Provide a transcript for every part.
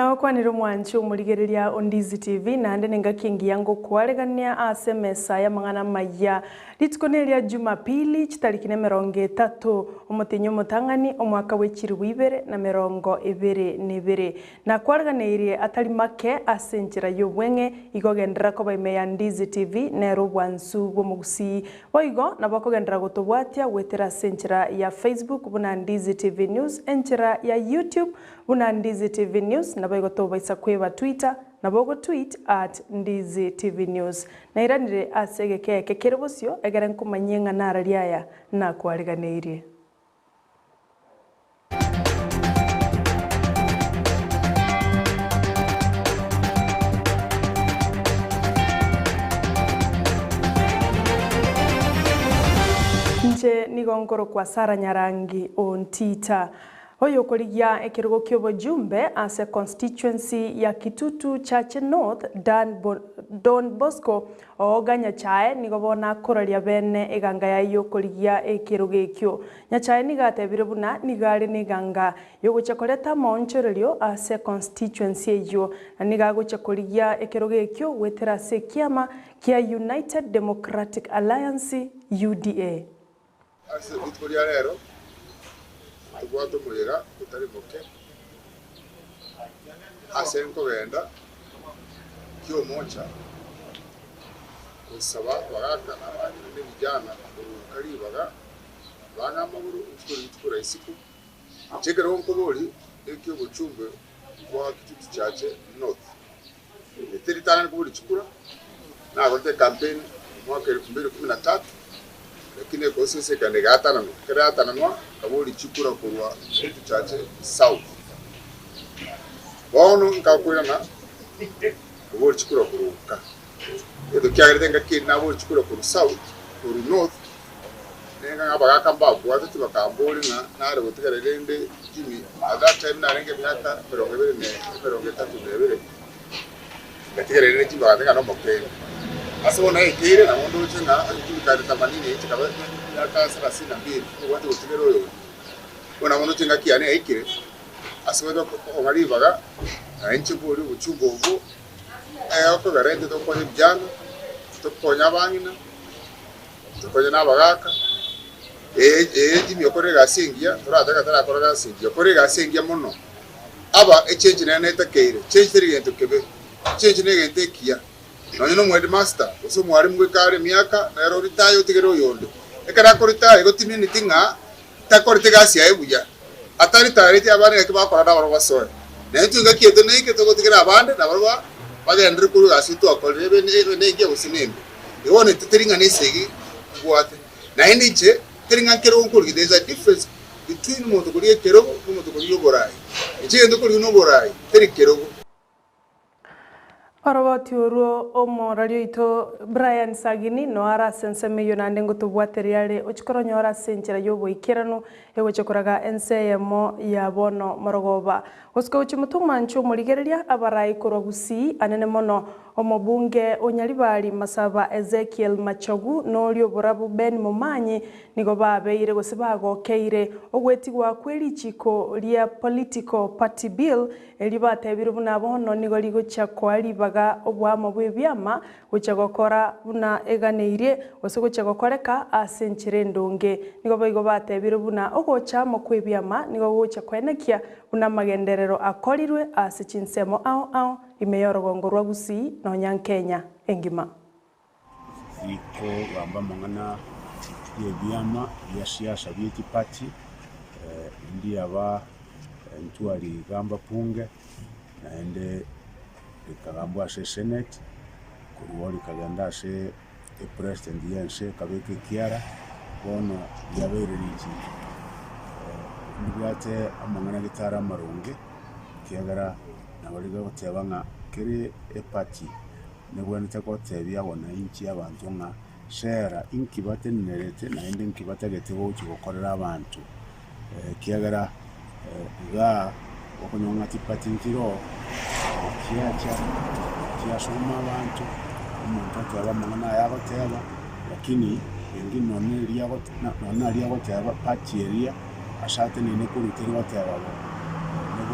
Na okwanira mwanchi omurigereria Ndizi TV nande nengakingia ngo kwaregania ase mesa ya mang'ana maya litikoneria Jumapili chitariki 30 omutinyo mutang'ani omwaka w'echirwe Ibere na 2022 na kwareganirie atari make ase enchera y'obweng'e igogendera koba ime ya Ndizi TV nero bwansu bw'omugusi boigo nabo kogendera gotobwatia gwetera ase enchera ya Facebook buna Ndizi TV News, enchera ya YouTube buna Ndizi TV News nabo igotobaisa kweba Twitter nabo tweet @Ndizi TV News na iranire asegeke kekerebosio egere nkumanyenga narariaya na kwariganeirie nje nigongoro kwa Sara Nyarangi ontita Oyo korigia ekirugo ky'obujumbe ase constituency ya Kitutu Church North Don Bosco oganya chae nigobona koraria bene eganga yayo korigia ekirugo ekyo nyachae nigatebire buna nigari niganga yogocha koreta monchorerio ase constituency eyo nigagocha korigia ekirugo ekyo wetera se kiama kia United Democratic Alliance UDA ase utkoria rero tugwato murira utari muke asenko genda kyo mocha kusaba bagakana abandi bijana karibaga bana amaguru ukuri isiku chegero nkobori ekyo buchumbe kwa Kitutu Church North eteritana kuburi chukura na gote campaign mwaka 2013 lakini kwa sisi kanegata na kirata na nwa kabuli chukura kurwa Kitutu Church South bono nkakwira na kabuli chukura kuruka edo kyagerdenga kina kabuli chukura kuru South kuru North nenga ngabaga kamba bwate tibakamboli na ari gutegera rende Jimmy at that time na renge byata 2023 gategera rende Jimmy bagatenga no mokere asona ekire na mondo chenga akikari tamanini chikaba yaka 32 watu utigero yo ona mondo chenga kiane ekire asweda ongalibaga enchi buri buchumbo ubu ayako garende to kwa bijana to konya bangina to konya nabagaka Jimmy okorega singia turataka tarakorega singia okorega singia muno aba echange na neta keire change tirigento kebe change negente kia no mwede master uso mwarimu gwekare miaka na ero ritayo tigero yondo ekara korita ego timini tinga takorite gasi ayebuya atari tarite abane yakibakora na barwa soe na tunga kieto neike to tigera abande na barwa bagendre kuru gasi to akorebe ne nge usinembe yone titiringa nesegi gwate na indiche tiringa kero nkuru there's a difference between moto kuri kero no moto kuri yoborai ichendo kuri no borai tiri kero Arabati oruo omorario ito Brian Sagini no ara senseme yonande ngotubwateriale ochikoronya ora senchera yobo ikirano ewechokoraga NCMO ya bono morogoba osko uchimutumancho murigereria abarai korogusi anene mono omobunge onyalibali Masaba Ezekiel Machogu no lyo borabu Ben Mumanyi nigo babeire gosibago keire ogwetigwa kweli chiko lia political party bill elibatebire buna bono nigo ligocha kwalibaga obwamo bwebyama gochagokora buna eganeirie gosogochagokoreka asenchire ndonge nigo baigo batebire buna ogocha mo kwebyama nigo gocha kwenekia buna magenderero akorirwe ase chinsemo ao imeyoro gongorwa gusi no nyankenya engima iko gamba mangana yebyama ya siasa biti party ndi aba ntwali gamba punge na ende ikagambwa se senate kuruwali kaganda se president yense kabeke kiara bono yabere riki ndibate amangana gitara marunge kiagara nabaliga gotebanga kiri party negwanita gotebya bona inchi abantu nga share inkibate nerete na ende inkibate getego chikokorera abantu kiagara ga okonyonga tipati ntiro kia soma abantu umuntu ataba mangana yagoteba lakini engi nona liya goteba party area ashate nene kuruteri goteba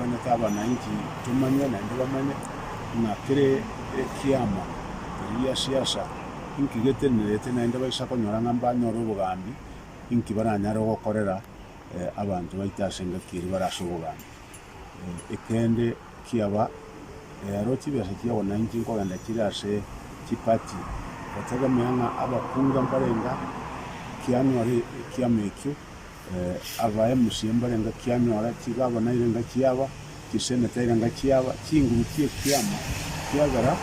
kwenda taba na inchi tumanye na ndi bamanye na kire kiama ya siasa inki getenete na ndi baisha konyora ngamba nyoro bugambi inki baranyara gukorera abantu baitasenga kiri barashubugambi ekende kiaba roti bya kiya wana inchi nkoganda kirase kipati batagamyanga abakunga mbarenga kianwari kiamekyo ava emusimba renga kianwara kigaba na irenga kiyaba kiseneta irenga kiyaba kinguru kiama kiyagara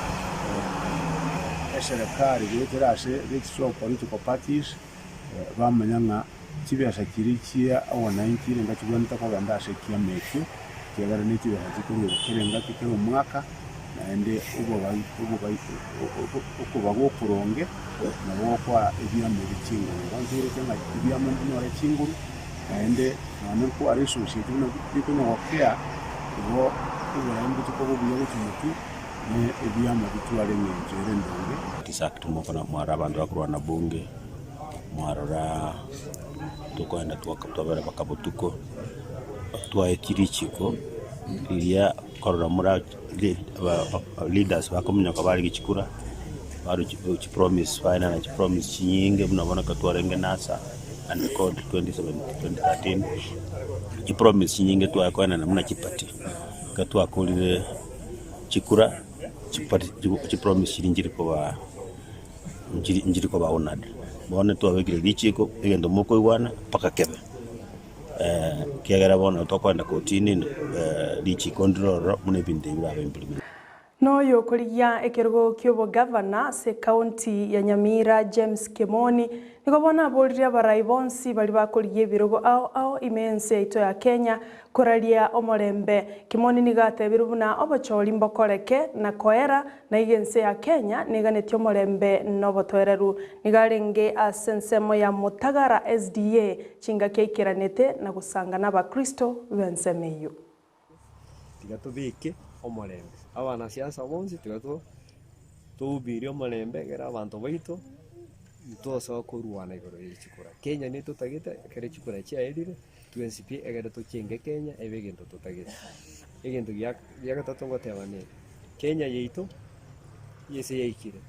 serikali yeterase register political parties bamanyanga kibya kiri kiya awana inchi renga kibonta ko bandase kiamekyo kiyagara nitibya kikuru kirenga kikero mwaka naende uko kuronge na wokwa ebyama bikinguru banzire kenga ebyama ndinore kinguru naende nane ko ari society bino wakya ngo uburambi tuko bubuye cyumutu ne ebyama bitware ngenjere ndonge tisaktu mukona mwara abantu bakurwana bunge mwarora tukoenda twakatwabera bakabutuko twayekirichiko iliya korora mura leaders bakomenya ko bari gikikura bari ki promise final na ki promise kinyinge munabona ko twarenge nasa and code 2013 ki promise kinyinge twakwena na muna kipati ka twakolire kikura kipati ki promise kirinjiri ko ba njiri ko ba onad bone twabegire lichiko egendo moko igwana paka kebe kiagera bona tokwenda kotini lichi control mune binde birabe implement no yokuria ekergo kyobo governor se county ya Nyamira James Kimoni niko bona boliria baraibonsi bali bakoliye birogo ao imense ito ya Kenya koralia omorembe Kimoni nigate birubuna obacholi mbokoreke na koera na igense ya Kenya niganetyo omorembe nobotoereru nigarenge asensemo ya Mutagara SDA chinga kekiranete na gusanga n'abakristo bensemeyo tigatubike omorembe abana siasa bonzi tigato tubirio omorembe gera abantu baito toso kurwana igoro y'ikikura Kenya ni tutagite kare kikura cyayirire TNCP egere tukinge Kenya ebegento tutagite egento ya gatatu ngotebane Kenya yeito yese yikire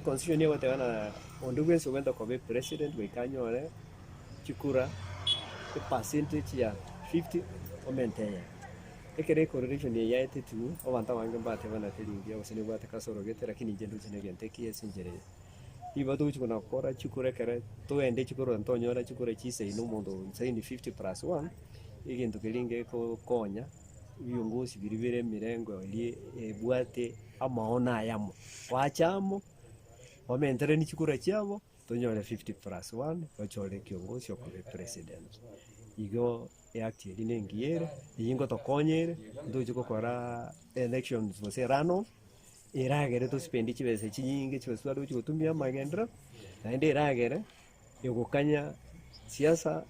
constitution yego tebana ondugwenso wenda ko be president we kanyore kikura percentage ya 50 omenteya ekere correlation ya yete tu obanta wange mbate bana telingi abasene bwate kasoro gete lakini jendo kinegente kiese njere iba tu chikona kora chikure kare to ende chikoro antonyora chikure chise ino mundo nsaini 50+1 igento kelinge ko konya biyongozi biribere mirengo ali bwate amaona ayamo wachamo wamentere ni chikura cyabo tonyora 50+1 bachore kiongozi okore president igo actually nengiere yingo tokonyere ndoje kokora elections voserano iragere to spendi chibese chinyinge chibeswaro chikotumia magendra naende iragere yogukanya siasa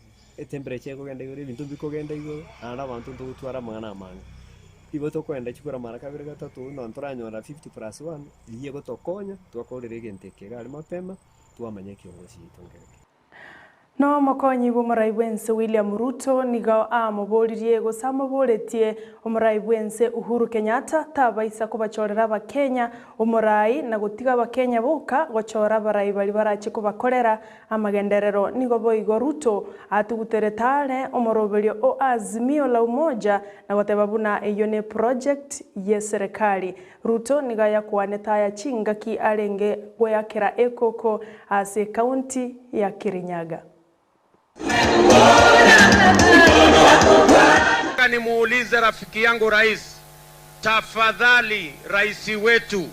temperature ko genda igore bintu biko genda igore ana abantu ndutwara mwana amanga ibo to kwenda chikora mara kabiri gatatu no ntoranyora 50+1 iye gotokonya twakorere genteke gali mapema tuamanye kiongozi itongereke no mokonyi b'umurayibwense William Ruto niga amubolirie gusamuboletie umurayibwense Uhuru Kenyatta tabaisa kubachorera abakenya umurayi na gutiga abakenya boka gochora barayi bali barachi kubakorera amagenderero nigo boigo Ruto atuguteretare umoroberio o azimio la umoja na gotebabuna eyone project ye serikali Ruto niga yakwaneta ya chingaki arenge gweyakira ekoko ase county ya Kirinyaga. Nimuulize rafiki yangu rais, tafadhali rais wetu,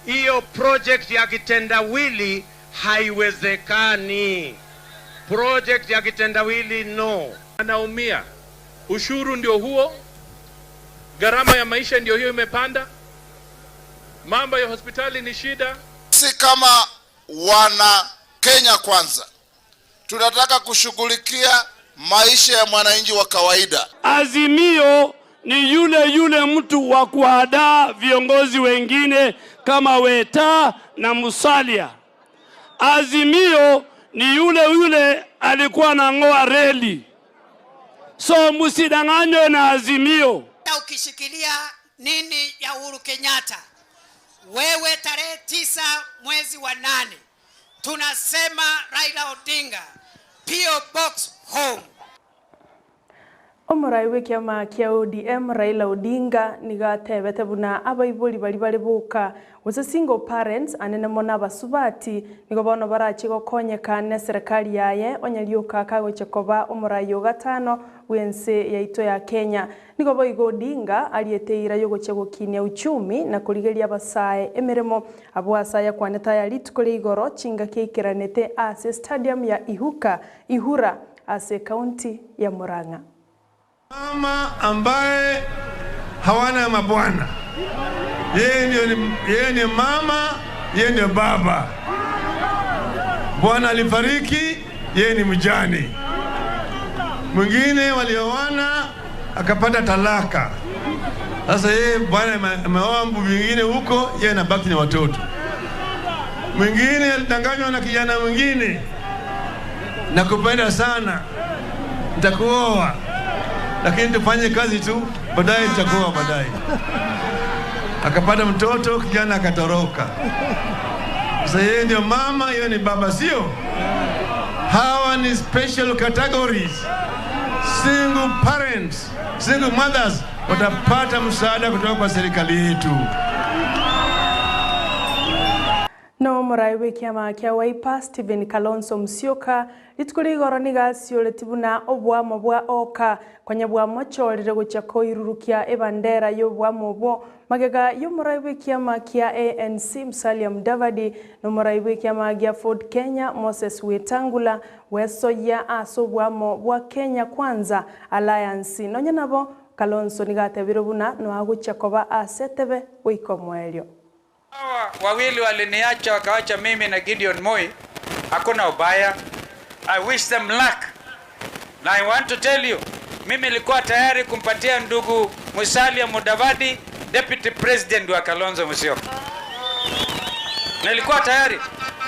hiyo project ya kitendawili haiwezekani. Project ya kitendawili no. Anaumia. Ushuru ndio huo. Gharama ya maisha ndio hiyo imepanda. Mambo ya hospitali ni shida. Si kama wana Kenya kwanza tunataka kushughulikia maisha ya mwananchi wa kawaida. Azimio ni yule mtu wa kuhadaa viongozi wengine kama Weta na Musalia. Azimio ni yule alikuwa anang'oa reli. So msidanganywe na Azimio. Ukishikilia nini ya Uhuru Kenyatta, wewe tarehe 9 mwezi wa 8 tunasema Raila Odinga PO Box home. Omuraiwe kiama kia ODM Raila Odinga nigatebete buna abaibuli bali buka wose single parents anene mona basubati nigo bono barachi gokonyekane serikali yaye onyaliuka kagochekoba omurayo gatano wense yaito ya Kenya nigo boigo Odinga alieteira yogochegokinia uchumi na kurigeria basae emeremo abwasaya kwaneta ya litukole igoro chinga keikeranete ase stadium ya Ihura ase county ya Murang'a. Mama ambaye hawana mabwana, yeye ni mama, yeye ni baba. Bwana alifariki, yeye ni mjane. Mwingine walioana akapata talaka. Sasa yeye bwana ameoa mwingine huko, yeye anabaki na watoto. Mwingine alidanganywa na kijana mwingine, nakupenda sana, nitakuoa, lakini tufanye kazi tu, baadaye tutakuwa baadaye. Akapata mtoto, kijana akatoroka. Sasa yeye ndio mama, yeye ni baba, sio? Hawa ni special categories. Single parents, single mothers watapata msaada kutoka kwa serikali yetu. No muraiwe kiama kia Wiper Stephen Kalonzo Musyoka litukuli igoro nigasio letibuna obwamo bwa oka kwanya bwa mochorire guchako irurukia ebandera yo bwamo bwo magega yo muraiwe kiama kia ANC Musalia Mudavadi no muraiwe kiama gia Ford Kenya Moses Wetangula wesoya aso bwamo bwa Kenya Kwanza Alliance nonya nabo Kalonzo nigatebiro buna no aguchakoba asetebe wikomwelyo. Hawa wawili waliniacha wakawacha mimi na Gideon Moi, hakuna ubaya. I wish them luck. Na I want to tell you, mimi nilikuwa tayari kumpatia ndugu Musalia Mudavadi deputy president wa Kalonzo Musyoka. Nilikuwa tayari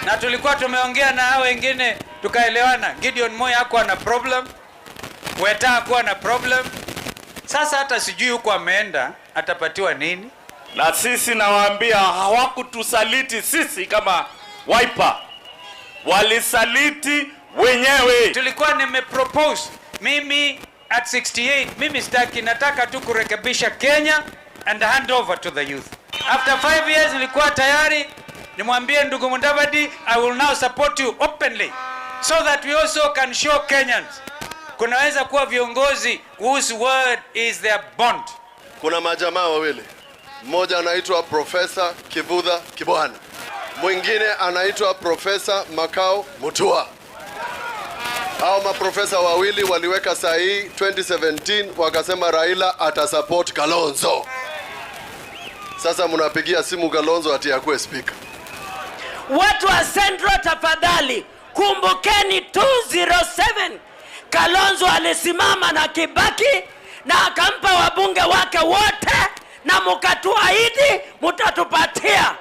na tulikuwa tumeongea na hao wengine tukaelewana. Gideon Moi hakuwa na problem, Weta hakuwa na problem. Sasa hata sijui huko ameenda atapatiwa nini. Na sisi nawaambia hawakutusaliti sisi kama Wiper, walisaliti wenyewe. Tulikuwa nimepropose mimi at 68, mimi sitaki, nataka tu kurekebisha Kenya and hand over to the youth. After 5 years nilikuwa tayari nimwambie ndugu Mudavadi, I will now support you openly so that we also can show Kenyans kunaweza kuwa viongozi whose word is their bond. Kuna majamaa wawili, mmoja anaitwa Profesa Kivutha Kibwana, mwingine anaitwa Profesa Makau Mutua. Hao maprofesa wawili waliweka sahihi 2017 wakasema Raila atasupport Kalonzo. Sasa mnapigia simu Kalonzo ati akuwe speaker. Watu wa Central tafadhali, kumbukeni 207 Kalonzo alisimama na Kibaki na akampa wabunge wake wote na mukatuahidi mutatupatia.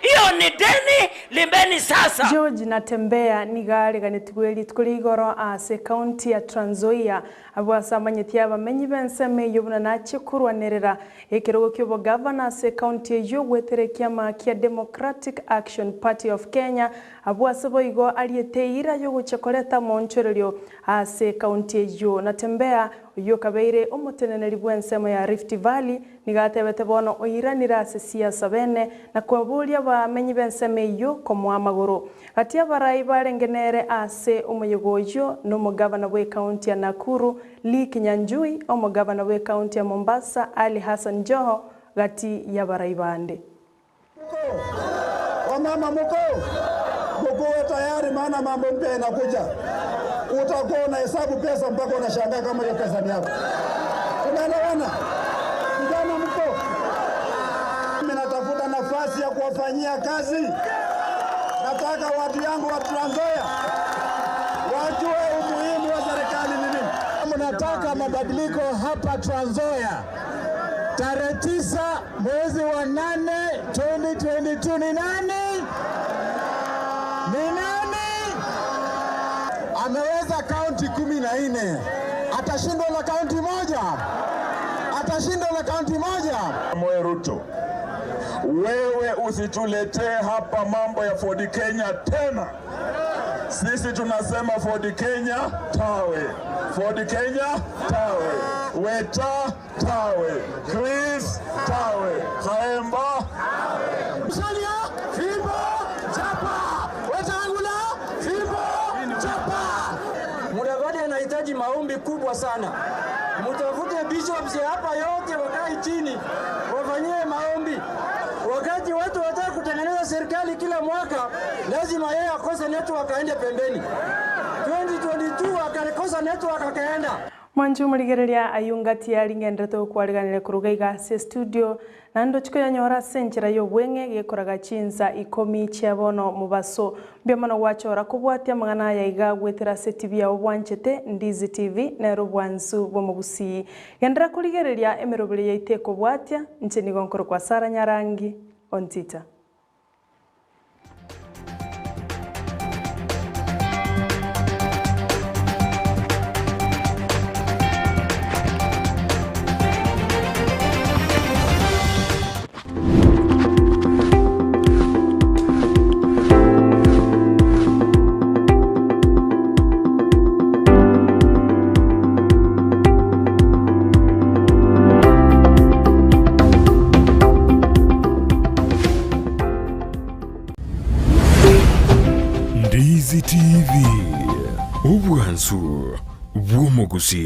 Iyo ni deni limbeni sasa. George natembea nigari ganitugweli tukuligoro ase county ya Trans Nzoia abwasamanyeti abamenyi benseme yobuna nachikurwanerera ekirogo kyobo governor ase county yo gweterekia makia Democratic Action Party of Kenya abwasabo igo alieteira yo guchekoreta monchorero ase county yo natembea yo kabeire omuteneneri bwensemo ya Rift Valley nigatebete bono oiranira ase siasa bene na kwabulia bamenyi benseme yo komwa magoro atia barai barengenere ase omuyogoyo no mugavana we county ya Nakuru Lee Kinyanjui omugavana we county ya Mombasa Ali Hassan Joho gati ya barai bande. Wamama mko tayari, maana mambo mpya inakuja. Utakuwa unahesabu pesa mpaka unashangaa kama hiyo pesa ni yako. Tunaelewana? Vijana mko? Mimi natafuta nafasi ya kuwafanyia kazi. Nataka watu yangu wa Trans Nzoia wajue umuhimu wa serikali ni nini. Nataka mabadiliko hapa Trans Nzoia. Tarehe 9 mwezi wa 8 2022 ni nani? Ni nani? Ameweza kaunti 14. Atashindwa na kaunti moja. Atashindwa na kaunti moja. Moyo Ruto, wewe usituletee hapa mambo ya Ford Kenya tena. Sisi tunasema Ford Kenya tawe. Ford Kenya tawe. Weta tawe. Chris tawe. Kaemba Msalia fimbo chapa. Wetangula fimbo chapa. Mudavadi anahitaji maombi kubwa sana. Mtafute bishops hapa yote wakae chini wafanyie maombi. Wakati watu wataka kutengeneza serikali kila mwaka, lazima yeye akose network aende pembeni. 2022 akakosa network akaenda. Mwanju muligereria ayungati ya lingendreto kwariganire kuruga igase studio nando chiko ya nyora senchera yo bwenge gekoraga Chinsa 10 chiabono mubaso mbiamano gwachora kubwatia magana ya iga gwetera setibia obwanchete Ndizi TV na robwanzu bomugusi gendera kuligereria emerobere ya iteko bwatia ncheni gonkoro kwa Sara Nyarangi ontita. Ndizi TV, ubwanzu bw'omugusi.